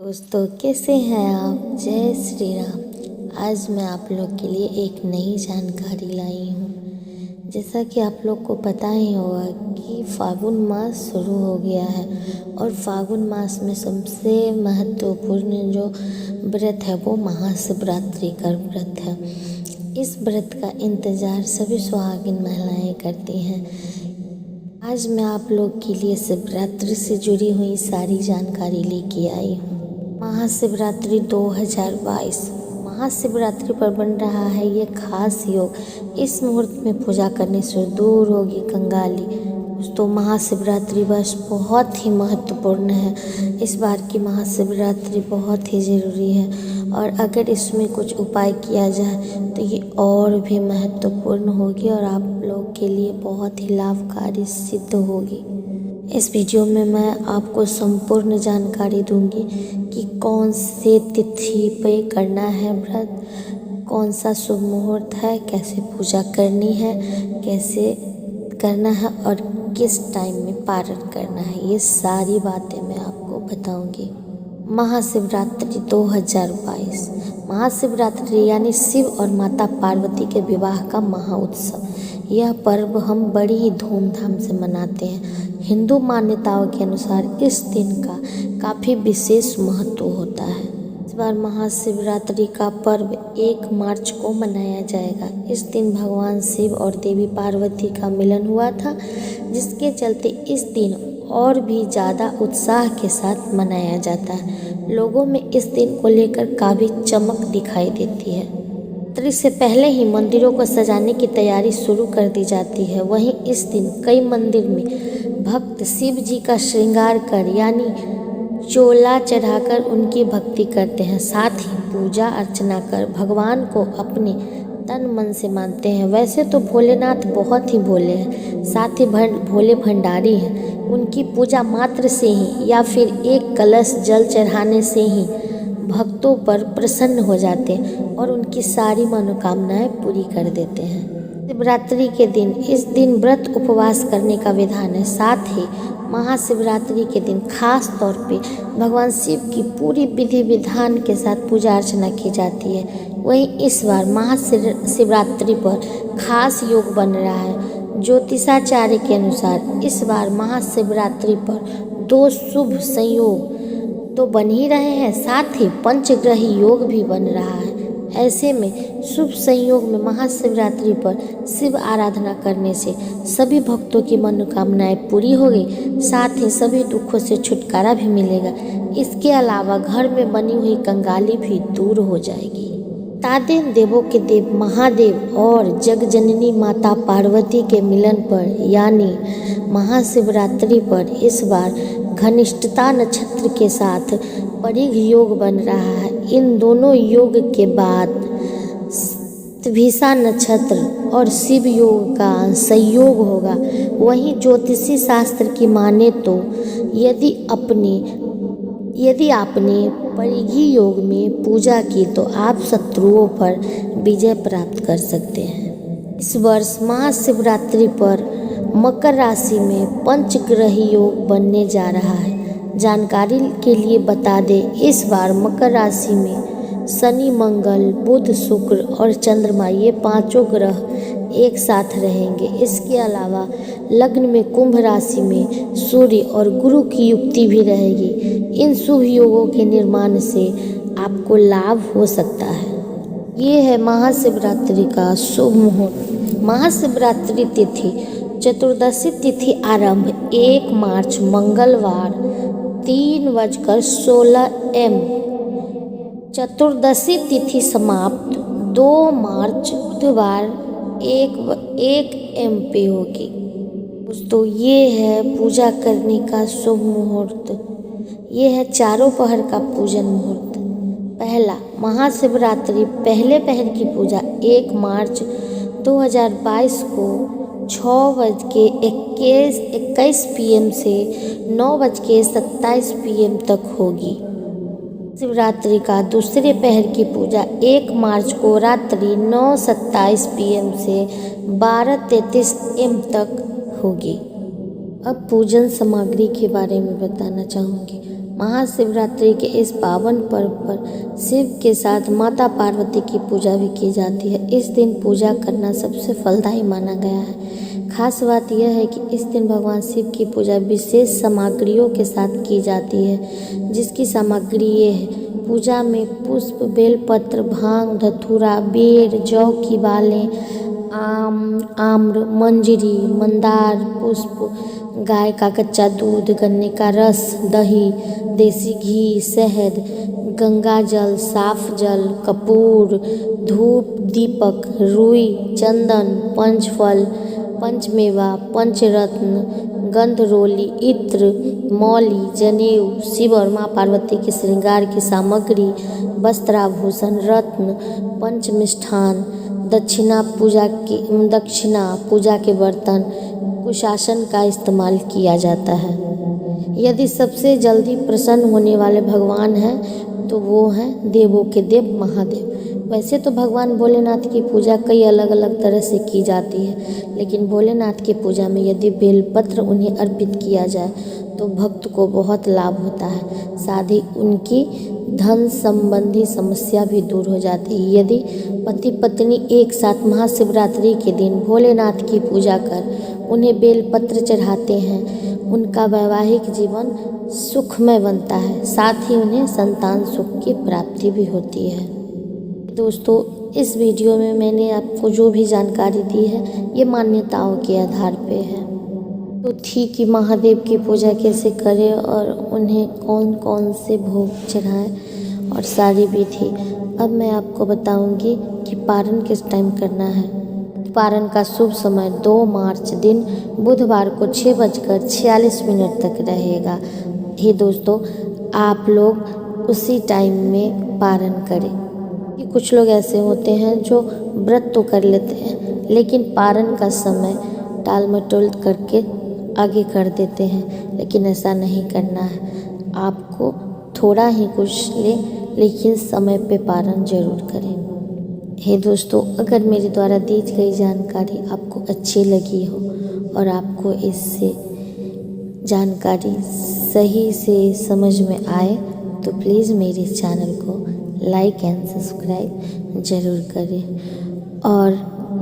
दोस्तों, कैसे हैं आप। जय श्री राम। आज मैं आप लोग के लिए एक नई जानकारी लाई हूँ। जैसा कि आप लोग को पता ही होगा कि फागुन मास शुरू हो गया है और फागुन मास में सबसे महत्वपूर्ण जो व्रत है वो महाशिवरात्रि का व्रत है। इस व्रत का इंतज़ार सभी सुहागिन महिलाएं करती हैं। आज मैं आप लोग के लिए शिवरात्रि से जुड़ी हुई सारी जानकारी लेके आई हूँ। महाशिवरात्रि 2022 महाशिवरात्रि पर बन रहा है ये खास योग। इस मुहूर्त में पूजा करने से दूर होगी कंगाली। दोस्तों, महाशिवरात्रि वर्ष बहुत ही महत्वपूर्ण है। इस बार की महाशिवरात्रि बहुत ही ज़रूरी है और अगर इसमें कुछ उपाय किया जाए तो ये और भी महत्वपूर्ण होगी और आप लोग के लिए बहुत ही लाभकारी सिद्ध होगी। इस वीडियो में मैं आपको संपूर्ण जानकारी दूंगी कि कौन से तिथि पे करना है व्रत, कौन सा शुभ मुहूर्त है, कैसे पूजा करनी है, कैसे करना है और किस टाइम में पारण करना है। ये सारी बातें मैं आपको बताऊंगी। महाशिवरात्रि 2022 महाशिवरात्रि यानी शिव और माता पार्वती के विवाह का महाउत्सव। यह पर्व हम बड़ी ही धूमधाम से मनाते हैं। हिंदू मान्यताओं के अनुसार इस दिन का काफ़ी विशेष महत्व होता है। इस बार महाशिवरात्रि का पर्व 1 मार्च को मनाया जाएगा। इस दिन भगवान शिव और देवी पार्वती का मिलन हुआ था, जिसके चलते इस दिन और भी ज़्यादा उत्साह के साथ मनाया जाता है। लोगों में इस दिन को लेकर काफ़ी चमक दिखाई देती है। रात्रि से पहले ही मंदिरों को सजाने की तैयारी शुरू कर दी जाती है। वहीं इस दिन कई मंदिर में भक्त शिव जी का श्रृंगार कर यानी चोला चढ़ाकर उनकी भक्ति करते हैं। साथ ही पूजा अर्चना कर भगवान को अपने तन मन से मानते हैं। वैसे तो भोलेनाथ बहुत ही भोले हैं, साथ ही भोले भंडारी हैं। उनकी पूजा मात्र से ही या फिर एक कलश जल चढ़ाने से ही भक्तों पर प्रसन्न हो जाते हैं और उनकी सारी मनोकामनाएं पूरी कर देते हैं। शिवरात्रि के दिन इस दिन व्रत उपवास करने का विधान है। साथ ही महाशिवरात्रि के दिन खास तौर पे भगवान शिव की पूरी विधि विधान के साथ पूजा अर्चना की जाती है। वहीं इस बार महाशिवरात्रि पर खास योग बन रहा है। ज्योतिषाचार्य के अनुसार इस बार महाशिवरात्रि पर 2 शुभ संयोग तो बन ही रहे हैं, साथ ही पंचग्रही योग भी बन रहा है। ऐसे में शुभ संयोग में महाशिवरात्रि पर शिव आराधना करने से सभी भक्तों की मनोकामनाएं पूरी होगी, साथ ही सभी दुखों से छुटकारा भी मिलेगा। इसके अलावा घर में बनी हुई कंगाली भी दूर हो जाएगी। तादेव देवों के देव महादेव और जगजननी माता पार्वती के मिलन पर यानी महाशिवरात्रि पर इस बार घनिष्ठता नक्षत्र के साथ परिघ योग बन रहा है। इन दोनों योग के बाद तविसा नक्षत्र और शिव योग का संयोग होगा। वहीं ज्योतिषी शास्त्र की माने तो यदि आपने परिघी योग में पूजा की तो आप शत्रुओं पर विजय प्राप्त कर सकते हैं। इस वर्ष महाशिवरात्रि पर मकर राशि में पंचग्रही योग बनने जा रहा है। जानकारी के लिए बता दें, इस बार मकर राशि में शनि, मंगल, बुध, शुक्र और चंद्रमा ये 5 ग्रह एक साथ रहेंगे। इसके अलावा लग्न में कुंभ राशि में सूर्य और गुरु की युक्ति भी रहेगी। इन शुभ योगों के निर्माण से आपको लाभ हो सकता है। ये है महाशिवरात्रि का शुभ मुहूर्त। महाशिवरात्रि तिथि चतुर्दशी तिथि आरंभ 1 मार्च मंगलवार 3:16 AM। चतुर्दशी तिथि समाप्त 2 मार्च बुधवार 1 AM पे होगी। दोस्तों, ये है पूजा करने का शुभ मुहूर्त। ये है चारों पहर का पूजन मुहूर्त। पहला, महाशिवरात्रि पहले पहर की पूजा 1 मार्च 2022 को 6:21 PM से 9:27 PM तक होगी। शिवरात्रि का दूसरे पहर की पूजा 1 मार्च को रात्रि 9:27 PM से 12:33 AM तक होगी। अब पूजन सामग्री के बारे में बताना चाहूँगी। महाशिवरात्रि के इस पावन पर्व पर शिव के साथ माता पार्वती की पूजा भी की जाती है। इस दिन पूजा करना सबसे फलदायी माना गया है। खास बात यह है कि इस दिन भगवान शिव की पूजा विशेष सामग्रियों के साथ की जाती है, जिसकी सामग्री ये है। पूजा में पुष्प, बेलपत्र, भांग, धतूरा, बेर, जौ की बालें, आम्र, मंजरी, मंदार पुष्प, गाय का कच्चा दूध, गन्ने का रस, दही, देसी घी, शहद, गंगा जल, साफ जल, कपूर, धूप, दीपक, रुई, चंदन, पंचफल, पंचमेवा, पंचरत्न, गंधरोली, इत्र, मौली, जनेऊ, शिव और माँ पार्वती के श्रृंगार की सामग्री, वस्त्राभूषण, रत्न, पंचमिष्ठान, दक्षिणा पूजा के बर्तन, कुशासन का इस्तेमाल किया जाता है। यदि सबसे जल्दी प्रसन्न होने वाले भगवान हैं तो वो हैं देवों के देव महादेव। वैसे तो भगवान भोलेनाथ की पूजा कई अलग अलग तरह से की जाती है, लेकिन भोलेनाथ की पूजा में यदि बेलपत्र उन्हें अर्पित किया जाए तो भक्त को बहुत लाभ होता है। साथ ही उनकी धन संबंधी समस्या भी दूर हो जाती है। यदि पति पत्नी एक साथ महाशिवरात्रि के दिन भोलेनाथ की पूजा कर उन्हें बेलपत्र चढ़ाते हैं, उनका वैवाहिक जीवन सुखमय बनता है। साथ ही उन्हें संतान सुख की प्राप्ति भी होती है। दोस्तों, इस वीडियो में मैंने आपको जो भी जानकारी दी है ये मान्यताओं के आधार पे है। तो थी कि महादेव की पूजा कैसे करें और उन्हें कौन कौन से भोग चढ़ाएं और सारी विधि। अब मैं आपको बताऊंगी कि पारण किस टाइम करना है। पारण का शुभ समय 2 मार्च दिन बुधवार को 6:46 तक रहेगा। हे दोस्तों, आप लोग उसी टाइम में पारण करें। कि कुछ लोग ऐसे होते हैं जो व्रत तो कर लेते हैं लेकिन पारण का समय टाल मटोल करके आगे कर देते हैं, लेकिन ऐसा नहीं करना है। आपको थोड़ा ही कुछ लेकिन समय पे पारण जरूर करें। हे दोस्तों, अगर मेरे द्वारा दी गई जानकारी आपको अच्छी लगी हो और आपको इससे जानकारी सही से समझ में आए तो प्लीज़ मेरे चैनल को लाइक एंड सब्सक्राइब ज़रूर करें और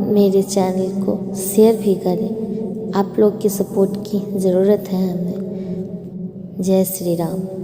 मेरे चैनल को शेयर भी करें। आप लोग की सपोर्ट की ज़रूरत है हमें। जय श्री राम।